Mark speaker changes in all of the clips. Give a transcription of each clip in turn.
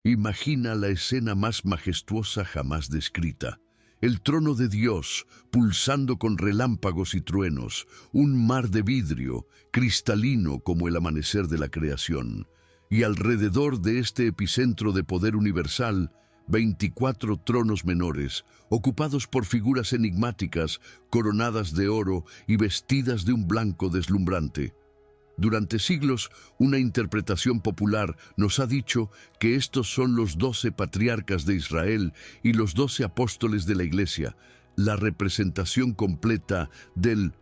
Speaker 1: Imagina la escena más majestuosa jamás descrita. El trono de Dios, pulsando con relámpagos y truenos, un mar de vidrio, cristalino como el amanecer de la creación. Y alrededor de este epicentro de poder universal, 24 tronos menores, ocupados por figuras enigmáticas, coronadas de oro y vestidas de un blanco deslumbrante. Durante siglos, una interpretación popular nos ha dicho que estos son los 12 patriarcas de Israel y los 12 apóstoles de la Iglesia, la representación completa del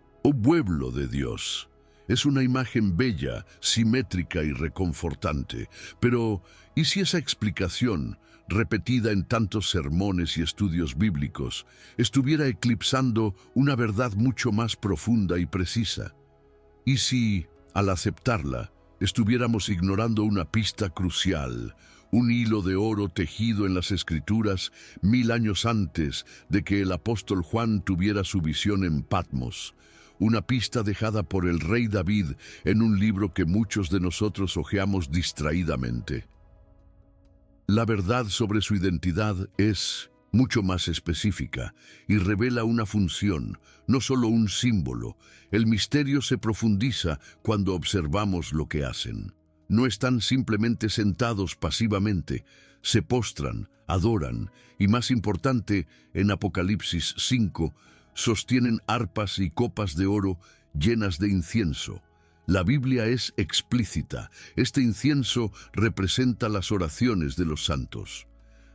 Speaker 1: pueblo de Dios. Es una imagen bella, simétrica y reconfortante. Pero, ¿y si esa explicación, repetida en tantos sermones y estudios bíblicos, estuviera eclipsando una verdad mucho más profunda y precisa? ¿Y si, al aceptarla, estuviéramos ignorando una pista crucial, un hilo de oro tejido en las Escrituras 1000 años antes de que el apóstol Juan tuviera su visión en Patmos? Una pista dejada por el rey David en un libro que muchos de nosotros hojeamos distraídamente. La verdad sobre su identidad es mucho más específica y revela una función, no solo un símbolo. El misterio se profundiza cuando observamos lo que hacen. No están simplemente sentados pasivamente, se postran, adoran y, más importante, en Apocalipsis 5, sostienen arpas y copas de oro llenas de incienso. La Biblia es explícita. Este incienso representa las oraciones de los santos.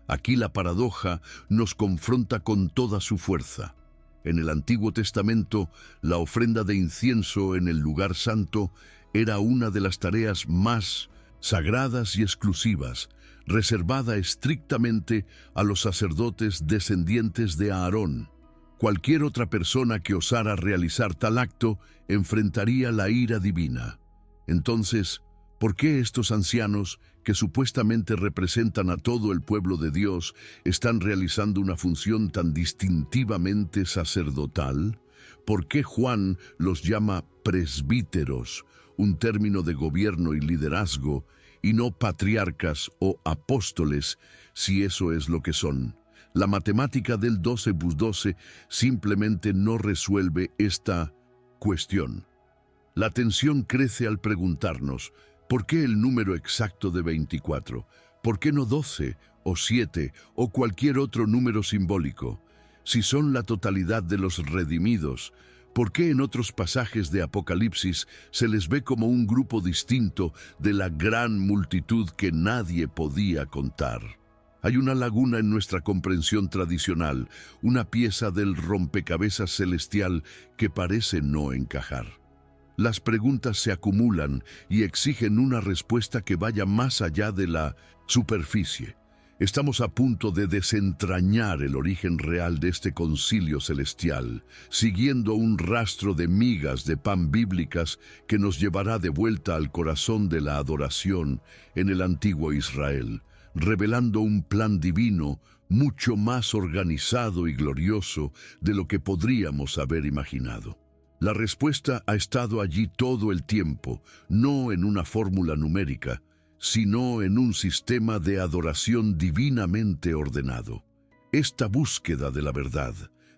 Speaker 1: Aquí la paradoja nos confronta con toda su fuerza. En el Antiguo Testamento, la ofrenda de incienso en el lugar santo era una de las tareas más sagradas y exclusivas, reservada estrictamente a los sacerdotes descendientes de Aarón. Cualquier otra persona que osara realizar tal acto enfrentaría la ira divina. Entonces, ¿por qué estos ancianos, que supuestamente representan a todo el pueblo de Dios, están realizando una función tan distintivamente sacerdotal? ¿Por qué Juan los llama presbíteros, un término de gobierno y liderazgo, y no patriarcas o apóstoles, si eso es lo que son? La matemática del 12 plus 12 simplemente no resuelve esta cuestión. La tensión crece al preguntarnos, ¿por qué el número exacto de 24? ¿Por qué no 12 o 7 o cualquier otro número simbólico? Si son la totalidad de los redimidos, ¿por qué en otros pasajes de Apocalipsis se les ve como un grupo distinto de la gran multitud que nadie podía contar? Hay una laguna en nuestra comprensión tradicional, una pieza del rompecabezas celestial que parece no encajar. Las preguntas se acumulan y exigen una respuesta que vaya más allá de la superficie. Estamos a punto de desentrañar el origen real de este concilio celestial, siguiendo un rastro de migas de pan bíblicas que nos llevará de vuelta al corazón de la adoración en el antiguo Israel, revelando un plan divino mucho más organizado y glorioso de lo que podríamos haber imaginado. La respuesta ha estado allí todo el tiempo, no en una fórmula numérica, sino en un sistema de adoración divinamente ordenado. Esta búsqueda de la verdad,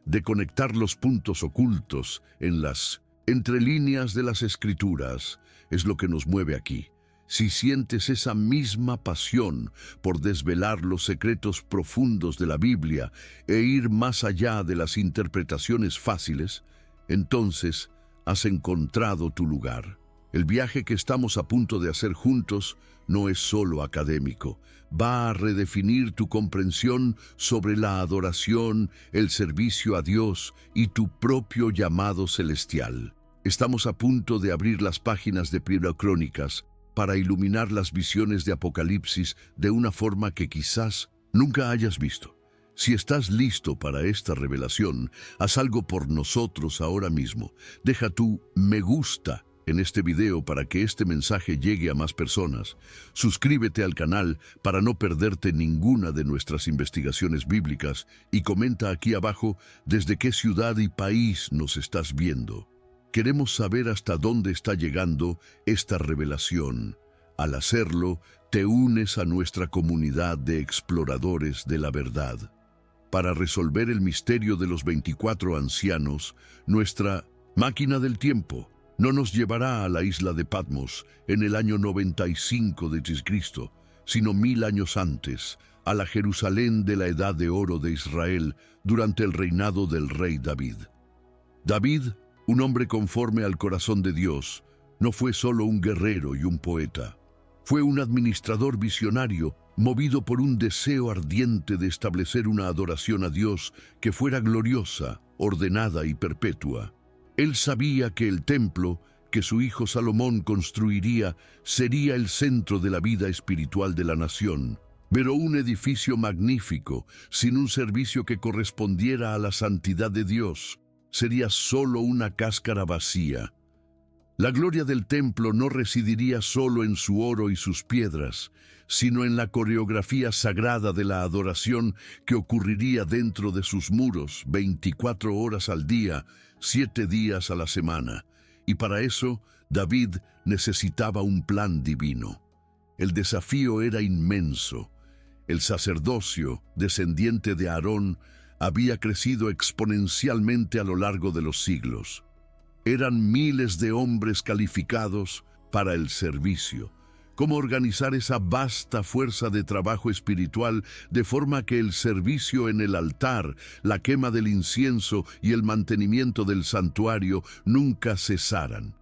Speaker 1: de conectar los puntos ocultos en las entrelíneas de las Escrituras, es lo que nos mueve aquí. Si sientes esa misma pasión por desvelar los secretos profundos de la Biblia e ir más allá de las interpretaciones fáciles, entonces has encontrado tu lugar. El viaje que estamos a punto de hacer juntos no es solo académico. Va a redefinir tu comprensión sobre la adoración, el servicio a Dios y tu propio llamado celestial. Estamos a punto de abrir las páginas de Primera Crónicas para iluminar las visiones de Apocalipsis de una forma que quizás nunca hayas visto. Si estás listo para esta revelación, haz algo por nosotros ahora mismo. Deja tu me gusta en este video para que este mensaje llegue a más personas. Suscríbete al canal para no perderte ninguna de nuestras investigaciones bíblicas y comenta aquí abajo desde qué ciudad y país nos estás viendo. Queremos saber hasta dónde está llegando esta revelación. Al hacerlo, te unes a nuestra comunidad de exploradores de la verdad. Para resolver el misterio de los 24 ancianos, nuestra máquina del tiempo no nos llevará a la isla de Patmos en el año 95 de Cristo, sino 1000 años antes, a la Jerusalén de la Edad de Oro de Israel durante el reinado del rey David. David, un hombre conforme al corazón de Dios, no fue solo un guerrero y un poeta. Fue un administrador visionario, movido por un deseo ardiente de establecer una adoración a Dios que fuera gloriosa, ordenada y perpetua. Él sabía que el templo que su hijo Salomón construiría sería el centro de la vida espiritual de la nación, pero un edificio magnífico, sin un servicio que correspondiera a la santidad de Dios, sería solo una cáscara vacía. La gloria del templo no residiría solo en su oro y sus piedras, sino en la coreografía sagrada de la adoración que ocurriría dentro de sus muros 24 horas al día, 7 días a la semana. Y para eso, David necesitaba un plan divino. El desafío era inmenso. El sacerdocio, descendiente de Aarón, había crecido exponencialmente a lo largo de los siglos. Eran miles de hombres calificados para el servicio. ¿Cómo organizar esa vasta fuerza de trabajo espiritual de forma que el servicio en el altar, la quema del incienso y el mantenimiento del santuario nunca cesaran?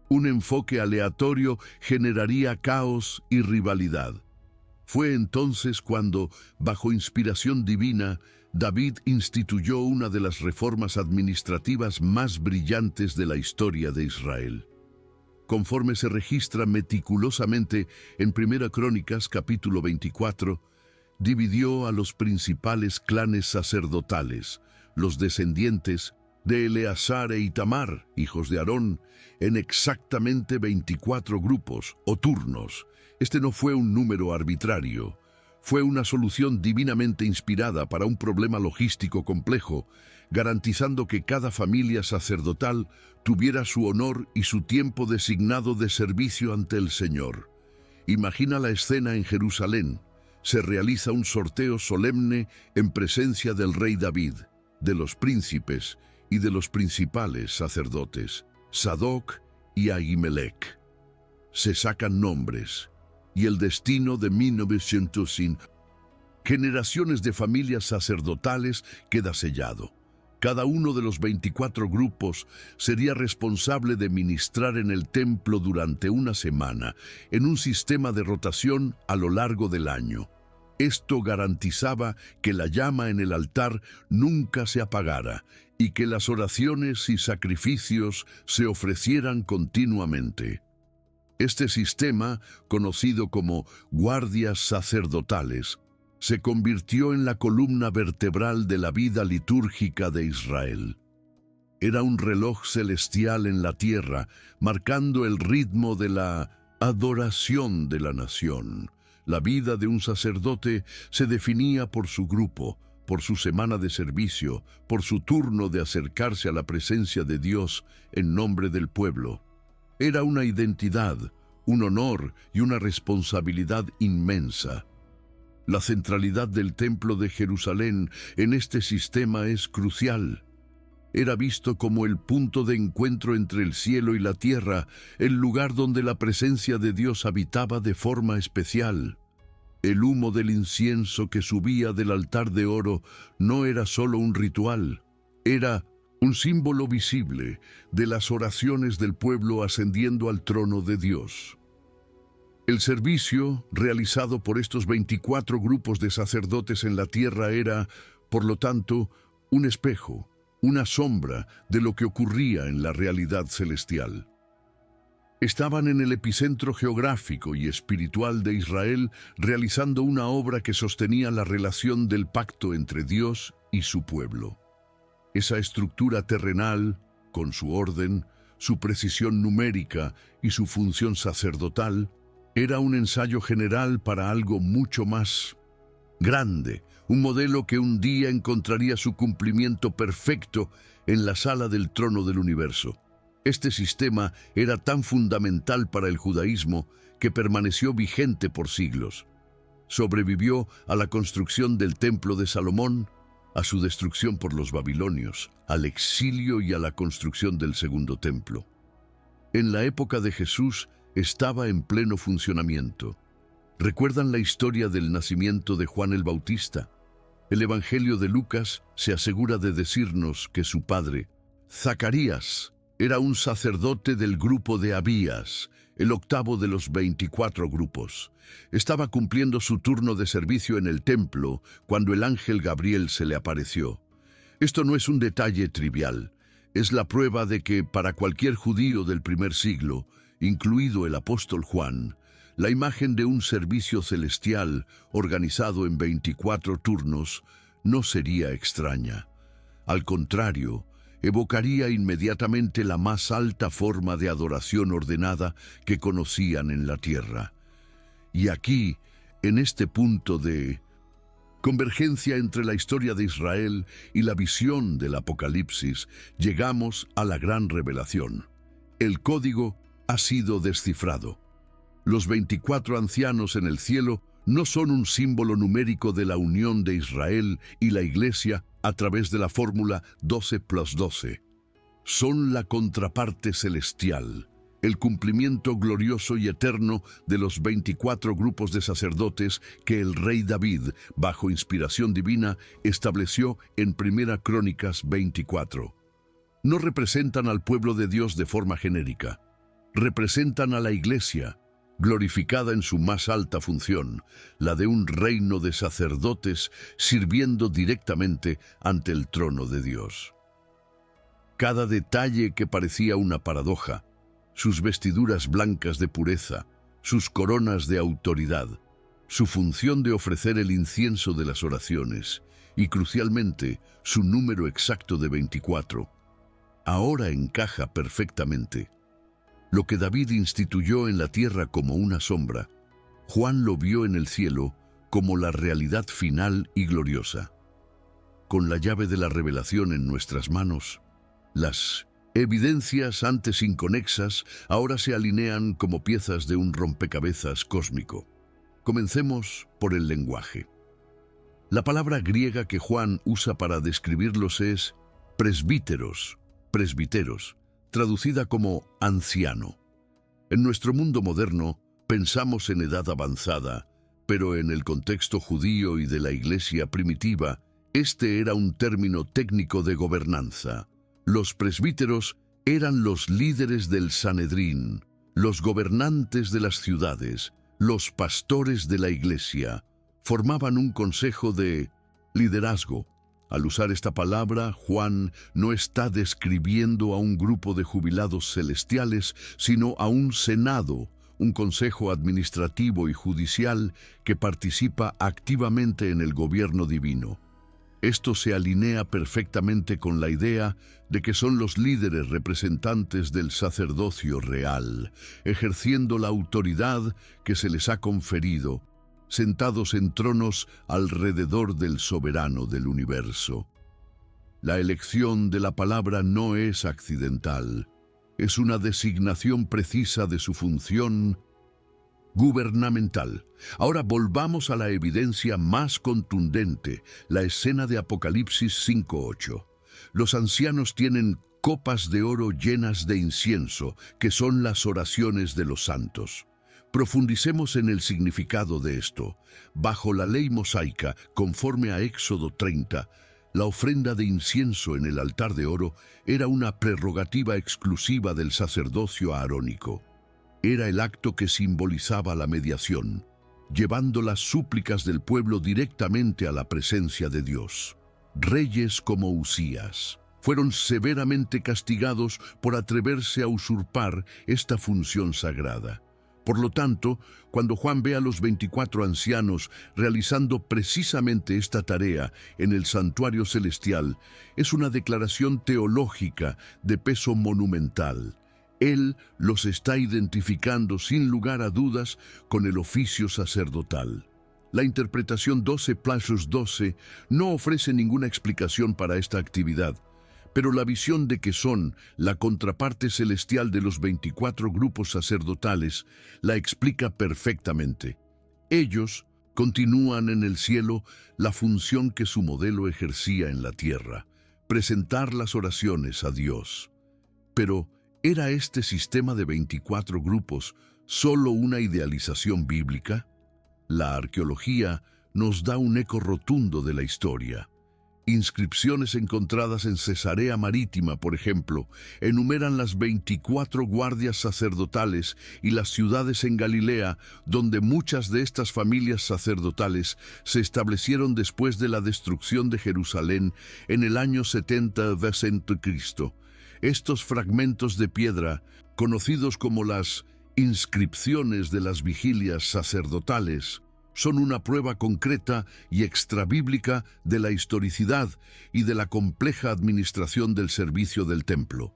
Speaker 1: Un enfoque aleatorio generaría caos y rivalidad. Fue entonces cuando, bajo inspiración divina, David instituyó una de las reformas administrativas más brillantes de la historia de Israel. Conforme se registra meticulosamente en 1 Crónicas capítulo 24, dividió a los principales clanes sacerdotales, los descendientes de Eleazar e Itamar, hijos de Aarón, en exactamente 24 grupos o turnos. Este no fue un número arbitrario. Fue una solución divinamente inspirada para un problema logístico complejo, garantizando que cada familia sacerdotal tuviera su honor y su tiempo designado de servicio ante el Señor. Imagina la escena en Jerusalén. Se realiza un sorteo solemne en presencia del rey David, de los príncipes y de los principales sacerdotes, Sadoc y Ahimelech. Se sacan nombres, y el destino de 1905 generaciones de familias sacerdotales queda sellado. Cada uno de los 24 grupos sería responsable de ministrar en el templo durante una semana, en un sistema de rotación a lo largo del año. Esto garantizaba que la llama en el altar nunca se apagara y que las oraciones y sacrificios se ofrecieran continuamente. Este sistema, conocido como guardias sacerdotales, se convirtió en la columna vertebral de la vida litúrgica de Israel. Era un reloj celestial en la tierra, marcando el ritmo de la adoración de la nación. La vida de un sacerdote se definía por su grupo, por su semana de servicio, por su turno de acercarse a la presencia de Dios en nombre del pueblo. Era una identidad, un honor y una responsabilidad inmensa. La centralidad del Templo de Jerusalén en este sistema es crucial. Era visto como el punto de encuentro entre el cielo y la tierra, el lugar donde la presencia de Dios habitaba de forma especial. El humo del incienso que subía del altar de oro no era solo un ritual, era un símbolo visible de las oraciones del pueblo ascendiendo al trono de Dios. El servicio realizado por estos 24 grupos de sacerdotes en la tierra era, por lo tanto, un espejo, una sombra de lo que ocurría en la realidad celestial. Estaban en el epicentro geográfico y espiritual de Israel, realizando una obra que sostenía la relación del pacto entre Dios y su pueblo. Esa estructura terrenal, con su orden, su precisión numérica y su función sacerdotal, era un ensayo general para algo mucho más grande, un modelo que un día encontraría su cumplimiento perfecto en la sala del trono del universo. Este sistema era tan fundamental para el judaísmo que permaneció vigente por siglos. Sobrevivió a la construcción del Templo de Salomón, a su destrucción por los babilonios, al exilio y a la construcción del segundo templo. En la época de Jesús estaba en pleno funcionamiento. ¿Recuerdan la historia del nacimiento de Juan el Bautista? El Evangelio de Lucas se asegura de decirnos que su padre, Zacarías, era un sacerdote del grupo de Abías, el octavo de los 24 grupos. Estaba cumpliendo su turno de servicio en el templo cuando el ángel Gabriel se le apareció. Esto no es un detalle trivial. Es la prueba de que para cualquier judío del primer siglo, incluido el apóstol Juan, la imagen de un servicio celestial organizado en 24 turnos no sería extraña. Al contrario, evocaría inmediatamente la más alta forma de adoración ordenada que conocían en la tierra. Y aquí, en este punto de convergencia entre la historia de Israel y la visión del Apocalipsis, llegamos a la gran revelación. El código ha sido descifrado. Los 24 ancianos en el cielo no son un símbolo numérico de la unión de Israel y la Iglesia a través de la fórmula 12 + 12. Son la contraparte celestial, el cumplimiento glorioso y eterno de los 24 grupos de sacerdotes que el rey David, bajo inspiración divina, estableció en Primera Crónicas 24. No representan al pueblo de Dios de forma genérica. Representan a la Iglesia, glorificada en su más alta función, la de un reino de sacerdotes sirviendo directamente ante el trono de Dios. Cada detalle que parecía una paradoja, sus vestiduras blancas de pureza, sus coronas de autoridad, su función de ofrecer el incienso de las oraciones y, crucialmente, su número exacto de 24, ahora encaja perfectamente. Lo que David instituyó en la tierra como una sombra, Juan lo vio en el cielo como la realidad final y gloriosa. Con la llave de la revelación en nuestras manos, las evidencias antes inconexas ahora se alinean como piezas de un rompecabezas cósmico. Comencemos por el lenguaje. La palabra griega que Juan usa para describirlos es presbíteros, traducida como anciano. En nuestro mundo moderno pensamos en edad avanzada, pero en el contexto judío y de la iglesia primitiva, este era un término técnico de gobernanza. Los presbíteros eran los líderes del Sanedrín, los gobernantes de las ciudades, los pastores de la iglesia. Formaban un consejo de liderazgo. Al usar esta palabra, Juan no está describiendo a un grupo de jubilados celestiales, sino a un senado, un consejo administrativo y judicial que participa activamente en el gobierno divino. Esto se alinea perfectamente con la idea de que son los líderes representantes del sacerdocio real, ejerciendo la autoridad que se les ha conferido, sentados en tronos alrededor del soberano del universo. La elección de la palabra no es accidental, es una designación precisa de su función gubernamental. Ahora volvamos a la evidencia más contundente, la escena de Apocalipsis 5:8. Los ancianos tienen copas de oro llenas de incienso, que son las oraciones de los santos. Profundicemos en el significado de esto. Bajo la ley mosaica, conforme a Éxodo 30, la ofrenda de incienso en el altar de oro era una prerrogativa exclusiva del sacerdocio arónico. Era el acto que simbolizaba la mediación, llevando las súplicas del pueblo directamente a la presencia de Dios. Reyes como Usías fueron severamente castigados por atreverse a usurpar esta función sagrada. Por lo tanto, cuando Juan ve a los 24 ancianos realizando precisamente esta tarea en el santuario celestial, es una declaración teológica de peso monumental. Él los está identificando sin lugar a dudas con el oficio sacerdotal. La interpretación 12 + 12 no ofrece ninguna explicación para esta actividad, pero la visión de que son la contraparte celestial de los 24 grupos sacerdotales la explica perfectamente. Ellos continúan en el cielo la función que su modelo ejercía en la tierra, presentar las oraciones a Dios. Pero, ¿era este sistema de 24 grupos solo una idealización bíblica? La arqueología nos da un eco rotundo de la historia. Inscripciones encontradas en Cesarea Marítima, por ejemplo, enumeran las 24 guardias sacerdotales y las ciudades en Galilea donde muchas de estas familias sacerdotales se establecieron después de la destrucción de Jerusalén en el año 70 d.C. Estos fragmentos de piedra, conocidos como las inscripciones de las vigilias sacerdotales, son una prueba concreta y extrabíblica de la historicidad y de la compleja administración del servicio del templo.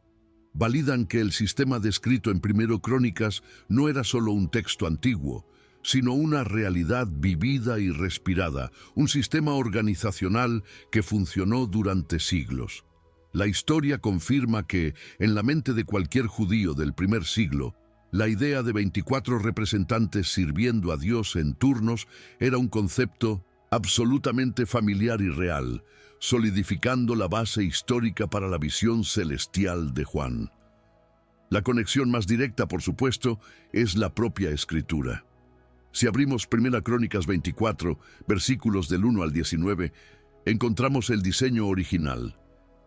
Speaker 1: Validan que el sistema descrito en Primero Crónicas no era solo un texto antiguo, sino una realidad vivida y respirada, un sistema organizacional que funcionó durante siglos. La historia confirma que, en la mente de cualquier judío del primer siglo, la idea de 24 representantes sirviendo a Dios en turnos era un concepto absolutamente familiar y real, solidificando la base histórica para la visión celestial de Juan. La conexión más directa, por supuesto, es la propia Escritura. Si abrimos 1 Crónicas 24, versículos del 1 al 19, encontramos el diseño original,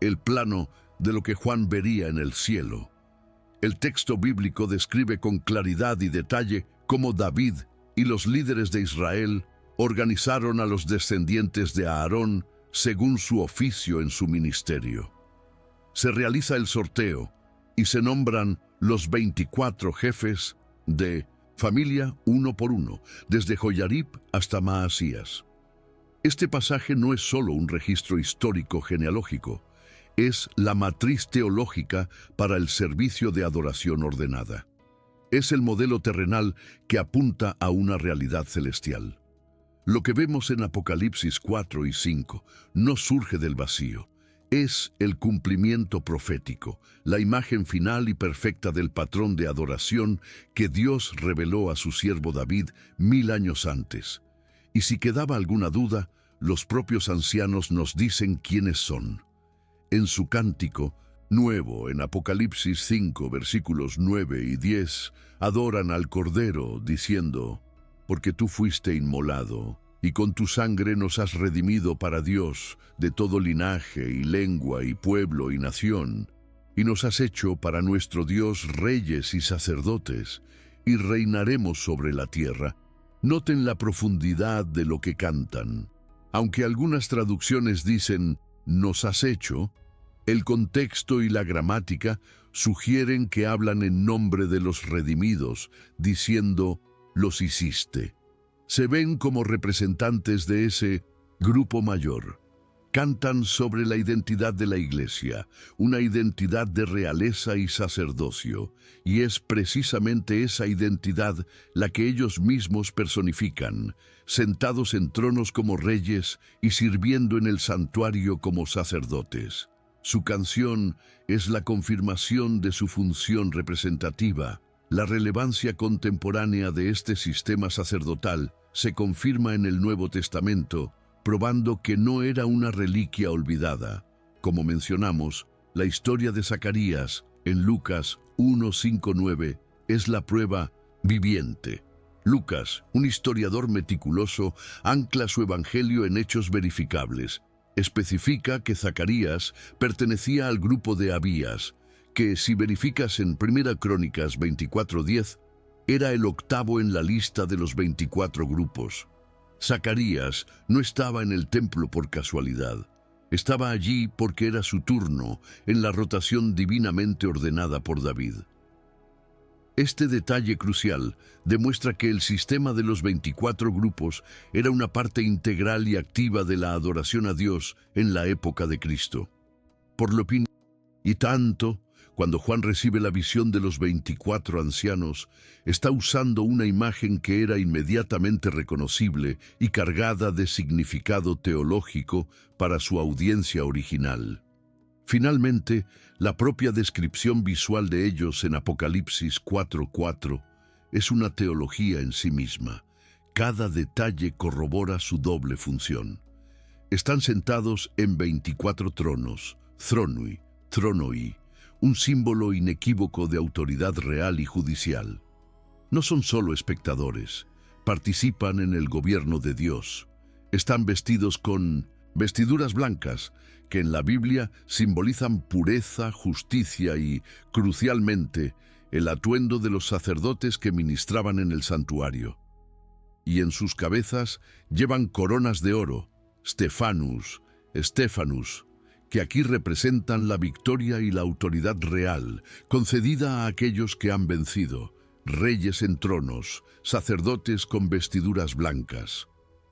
Speaker 1: el plano de lo que Juan vería en el cielo. El texto bíblico describe con claridad y detalle cómo David y los líderes de Israel organizaron a los descendientes de Aarón según su oficio en su ministerio. Se realiza el sorteo y se nombran los 24 jefes de familia uno por uno, desde Joyarib hasta Maasías. Este pasaje no es solo un registro histórico genealógico, es la matriz teológica para el servicio de adoración ordenada. Es el modelo terrenal que apunta a una realidad celestial. Lo que vemos en Apocalipsis 4 y 5 no surge del vacío. Es el cumplimiento profético, la imagen final y perfecta del patrón de adoración que Dios reveló a su siervo David 1000 años antes. Y si quedaba alguna duda, los propios ancianos nos dicen quiénes son. En su cántico nuevo, en Apocalipsis 5, versículos 9 y 10, adoran al Cordero, diciendo: «Porque tú fuiste inmolado, y con tu sangre nos has redimido para Dios de todo linaje y lengua y pueblo y nación, y nos has hecho para nuestro Dios reyes y sacerdotes, y reinaremos sobre la tierra». Noten la profundidad de lo que cantan. Aunque algunas traducciones dicen «nos has hecho», el contexto y la gramática sugieren que hablan en nombre de los redimidos, diciendo «los hiciste». Se ven como representantes de ese grupo mayor. Cantan sobre la identidad de la Iglesia, una identidad de realeza y sacerdocio, y es precisamente esa identidad la que ellos mismos personifican, sentados en tronos como reyes y sirviendo en el santuario como sacerdotes. Su canción es la confirmación de su función representativa. La relevancia contemporánea de este sistema sacerdotal se confirma en el Nuevo Testamento, probando que no era una reliquia olvidada. Como mencionamos, la historia de Zacarías en Lucas 1:5-9 es la prueba viviente. Lucas, un historiador meticuloso, ancla su evangelio en hechos verificables. Especifica que Zacarías pertenecía al grupo de Abías, que si verificas en 1 Crónicas 24:10, era el octavo en la lista de los 24 grupos. Zacarías no estaba en el templo por casualidad. Estaba allí porque era su turno en la rotación divinamente ordenada por David. Este detalle crucial demuestra que el sistema de los 24 grupos era una parte integral y activa de la adoración a Dios en la época de Cristo. Por lo y tanto, cuando Juan recibe la visión de los 24 ancianos, está usando una imagen que era inmediatamente reconocible y cargada de significado teológico para su audiencia original. Finalmente, la propia descripción visual de ellos en Apocalipsis 4:4 es una teología en sí misma. Cada detalle corrobora su doble función. Están sentados en 24 tronos, thronui, tronoi, un símbolo inequívoco de autoridad real y judicial. No son solo espectadores, participan en el gobierno de Dios. Están vestidos con vestiduras blancas, que en la Biblia simbolizan pureza, justicia y, crucialmente, el atuendo de los sacerdotes que ministraban en el santuario. Y en sus cabezas llevan coronas de oro, Stephanus, que aquí representan la victoria y la autoridad real, concedida a aquellos que han vencido, reyes en tronos, sacerdotes con vestiduras blancas.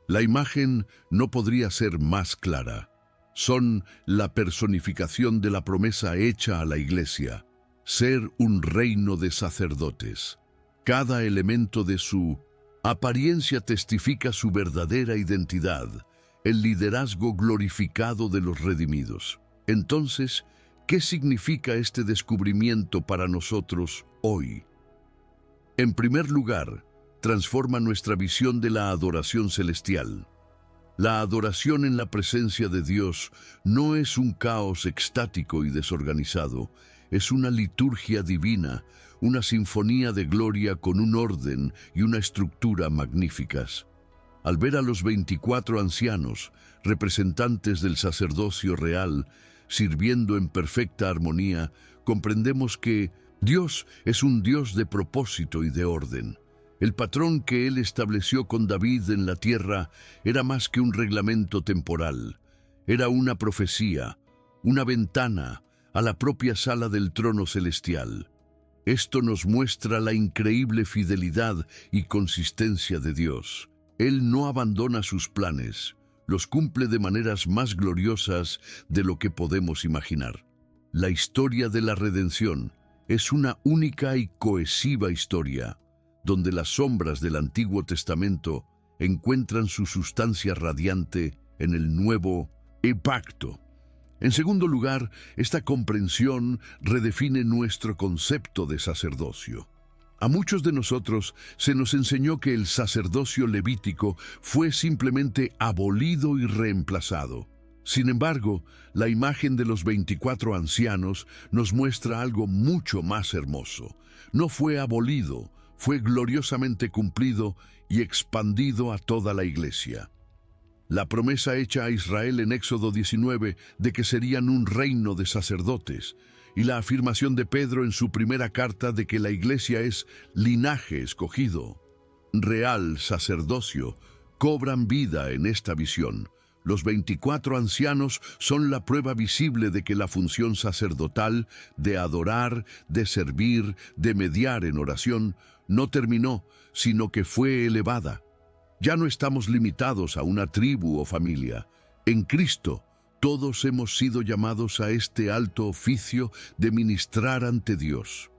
Speaker 1: La imagen no podría ser más clara. Son la personificación de la promesa hecha a la Iglesia, ser un reino de sacerdotes. Cada elemento de su apariencia testifica su verdadera identidad, el liderazgo glorificado de los redimidos. Entonces, ¿qué significa este descubrimiento para nosotros hoy? En primer lugar, transforma nuestra visión de la adoración celestial. La adoración en la presencia de Dios no es un caos extático y desorganizado, es una liturgia divina, una sinfonía de gloria con un orden y una estructura magníficas. Al ver a los 24 ancianos, representantes del sacerdocio real, sirviendo en perfecta armonía, comprendemos que Dios es un Dios de propósito y de orden. El patrón que Él estableció con David en la tierra era más que un reglamento temporal. Era una profecía, una ventana a la propia sala del trono celestial. Esto nos muestra la increíble fidelidad y consistencia de Dios. Él no abandona sus planes, los cumple de maneras más gloriosas de lo que podemos imaginar. La historia de la redención es una única y cohesiva historia, donde las sombras del Antiguo Testamento encuentran su sustancia radiante en el Nuevo Pacto. En segundo lugar, esta comprensión redefine nuestro concepto de sacerdocio. A muchos de nosotros se nos enseñó que el sacerdocio levítico fue simplemente abolido y reemplazado. Sin embargo, la imagen de los 24 ancianos nos muestra algo mucho más hermoso. No fue abolido, fue gloriosamente cumplido y expandido a toda la Iglesia. La promesa hecha a Israel en Éxodo 19 de que serían un reino de sacerdotes, y la afirmación de Pedro en su primera carta de que la Iglesia es linaje escogido, real sacerdocio, cobran vida en esta visión. Los 24 ancianos son la prueba visible de que la función sacerdotal de adorar, de servir, de mediar en oración, no terminó, sino que fue elevada. Ya no estamos limitados a una tribu o familia. En Cristo, todos hemos sido llamados a este alto oficio de ministrar ante Dios.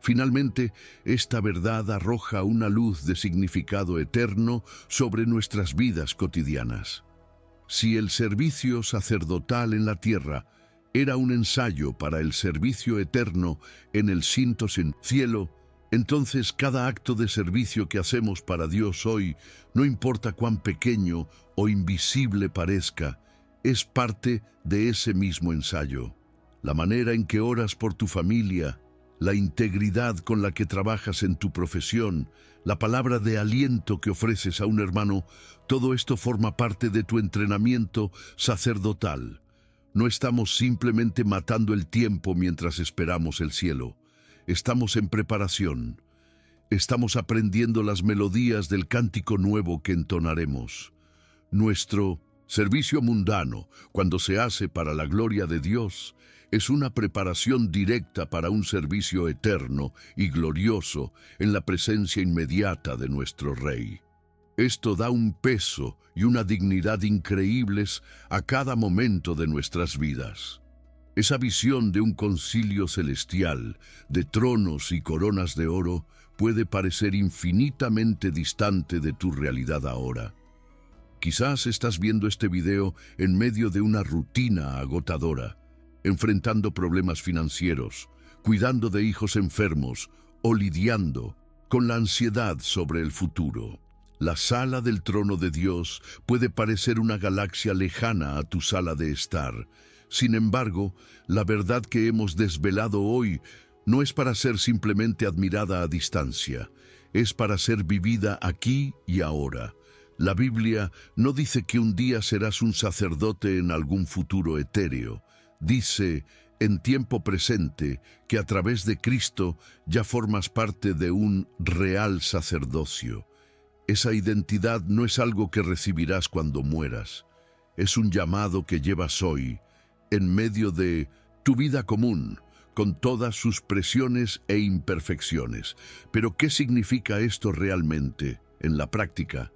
Speaker 1: Finalmente, esta verdad arroja una luz de significado eterno sobre nuestras vidas cotidianas. Si el servicio sacerdotal en la tierra era un ensayo para el servicio eterno en el cielo, entonces cada acto de servicio que hacemos para Dios hoy, no importa cuán pequeño o invisible parezca, es parte de ese mismo ensayo. La manera en que oras por tu familia, la integridad con la que trabajas en tu profesión, la palabra de aliento que ofreces a un hermano, todo esto forma parte de tu entrenamiento sacerdotal. No estamos simplemente matando el tiempo mientras esperamos el cielo. Estamos en preparación. Estamos aprendiendo las melodías del cántico nuevo que entonaremos. Nuestro servicio mundano, cuando se hace para la gloria de Dios, es una preparación directa para un servicio eterno y glorioso en la presencia inmediata de nuestro Rey. Esto da un peso y una dignidad increíbles a cada momento de nuestras vidas. Esa visión de un concilio celestial, de tronos y coronas de oro, puede parecer infinitamente distante de tu realidad ahora. Quizás estás viendo este video en medio de una rutina agotadora. enfrentando problemas financieros, cuidando de hijos enfermos o lidiando con la ansiedad sobre el futuro. La sala del trono de Dios puede parecer una galaxia lejana a tu sala de estar. Sin embargo, la verdad que hemos desvelado hoy no es para ser simplemente admirada a distancia, es para ser vivida aquí y ahora. La Biblia no dice que un día serás un sacerdote en algún futuro etéreo. Dice, en tiempo presente, que a través de Cristo ya formas parte de un real sacerdocio. Esa identidad no es algo que recibirás cuando mueras. Es un llamado que llevas hoy, en medio de tu vida común, con todas sus presiones e imperfecciones. Pero, ¿qué significa esto realmente en la práctica?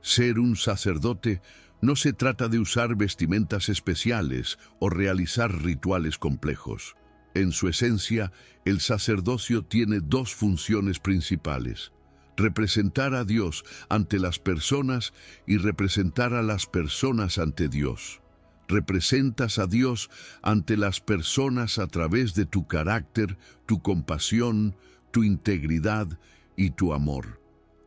Speaker 1: Ser un sacerdote no se trata de usar vestimentas especiales o realizar rituales complejos. En su esencia, el sacerdocio tiene dos funciones principales: representar a Dios ante las personas y representar a las personas ante Dios. Representas a Dios ante las personas a través de tu carácter, tu compasión, tu integridad y tu amor.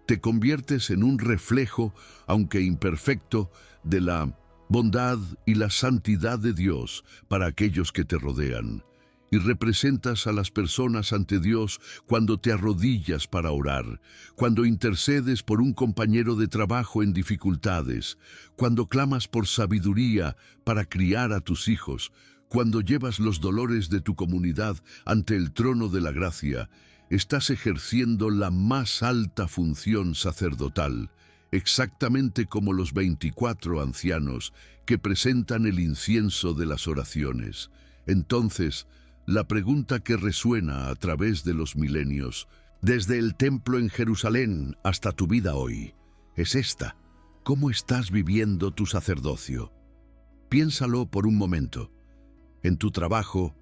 Speaker 1: Te conviertes en un reflejo, aunque imperfecto, de la bondad y la santidad de Dios para aquellos que te rodean. Y representas a las personas ante Dios cuando te arrodillas para orar, cuando intercedes por un compañero de trabajo en dificultades, cuando clamas por sabiduría para criar a tus hijos, cuando llevas los dolores de tu comunidad ante el trono de la gracia. Estás ejerciendo la más alta función sacerdotal, exactamente como los 24 ancianos que presentan el incienso de las oraciones. Entonces, la pregunta que resuena a través de los milenios, desde el templo en Jerusalén hasta tu vida hoy, es esta: ¿cómo estás viviendo tu sacerdocio? Piénsalo por un momento. En tu trabajo,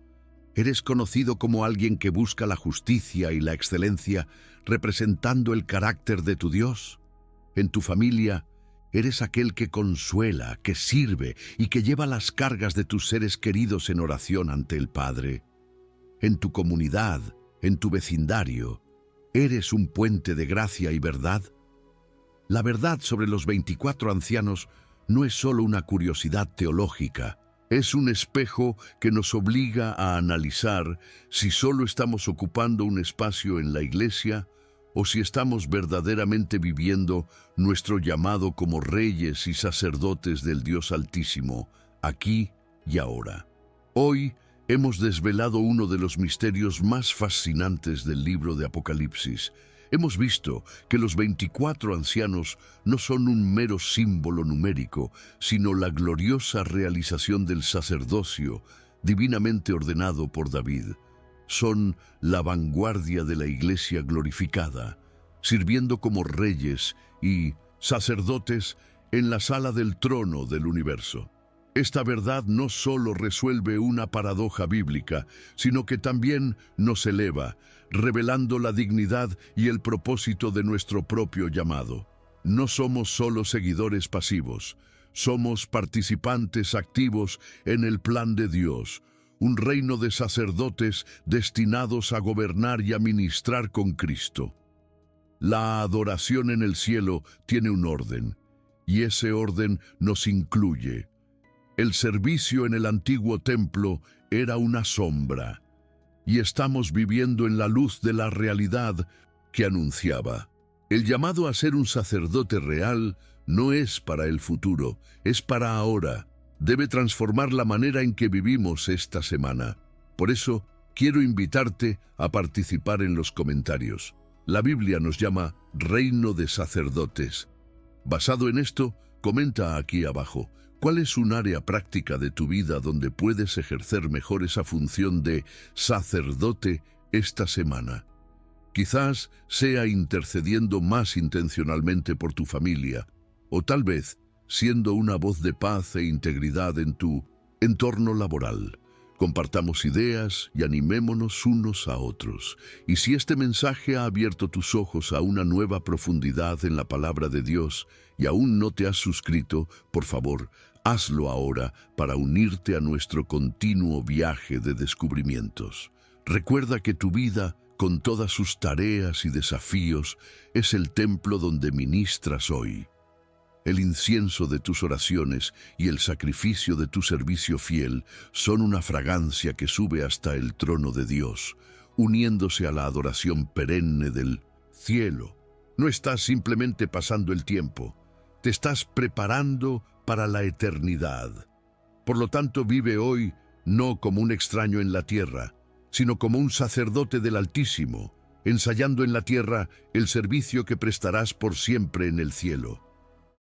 Speaker 1: ¿eres conocido como alguien que busca la justicia y la excelencia, representando el carácter de tu Dios? En tu familia, ¿eres aquel que consuela, que sirve y que lleva las cargas de tus seres queridos en oración ante el Padre? En tu comunidad, en tu vecindario, ¿eres un puente de gracia y verdad? La verdad sobre los 24 ancianos no es solo una curiosidad teológica. Es un espejo que nos obliga a analizar si solo estamos ocupando un espacio en la iglesia o si estamos verdaderamente viviendo nuestro llamado como reyes y sacerdotes del Dios Altísimo, aquí y ahora. Hoy hemos desvelado uno de los misterios más fascinantes del libro de Apocalipsis. Hemos visto que los 24 ancianos no son un mero símbolo numérico, sino la gloriosa realización del sacerdocio divinamente ordenado por David. Son la vanguardia de la iglesia glorificada, sirviendo como reyes y sacerdotes en la sala del trono del universo. Esta verdad no solo resuelve una paradoja bíblica, sino que también nos eleva, revelando la dignidad y el propósito de nuestro propio llamado. No somos solo seguidores pasivos, somos participantes activos en el plan de Dios, un reino de sacerdotes destinados a gobernar y a ministrar con Cristo. La adoración en el cielo tiene un orden, y ese orden nos incluye. El servicio en el antiguo templo era una sombra, y estamos viviendo en la luz de la realidad que anunciaba. El llamado a ser un sacerdote real no es para el futuro, es para ahora. Debe transformar la manera en que vivimos esta semana. Por eso, quiero invitarte a participar en los comentarios. La Biblia nos llama reino de sacerdotes. Basado en esto, comenta aquí abajo: ¿cuál es un área práctica de tu vida donde puedes ejercer mejor esa función de sacerdote esta semana? Quizás sea intercediendo más intencionalmente por tu familia, o tal vez siendo una voz de paz e integridad en tu entorno laboral. Compartamos ideas y animémonos unos a otros. Y si este mensaje ha abierto tus ojos a una nueva profundidad en la palabra de Dios y aún no te has suscrito, por favor, Hazlo ahora para unirte a nuestro continuo viaje de descubrimientos. Recuerda que tu vida, con todas sus tareas y desafíos, es el templo donde ministras hoy. El incienso de tus oraciones y el sacrificio de tu servicio fiel son una fragancia que sube hasta el trono de Dios, uniéndose a la adoración perenne del cielo. No estás simplemente pasando el tiempo, te estás preparando para la eternidad. Por lo tanto, vive hoy no como un extraño en la tierra, sino como un sacerdote del Altísimo, ensayando en la tierra el servicio que prestarás por siempre en el cielo.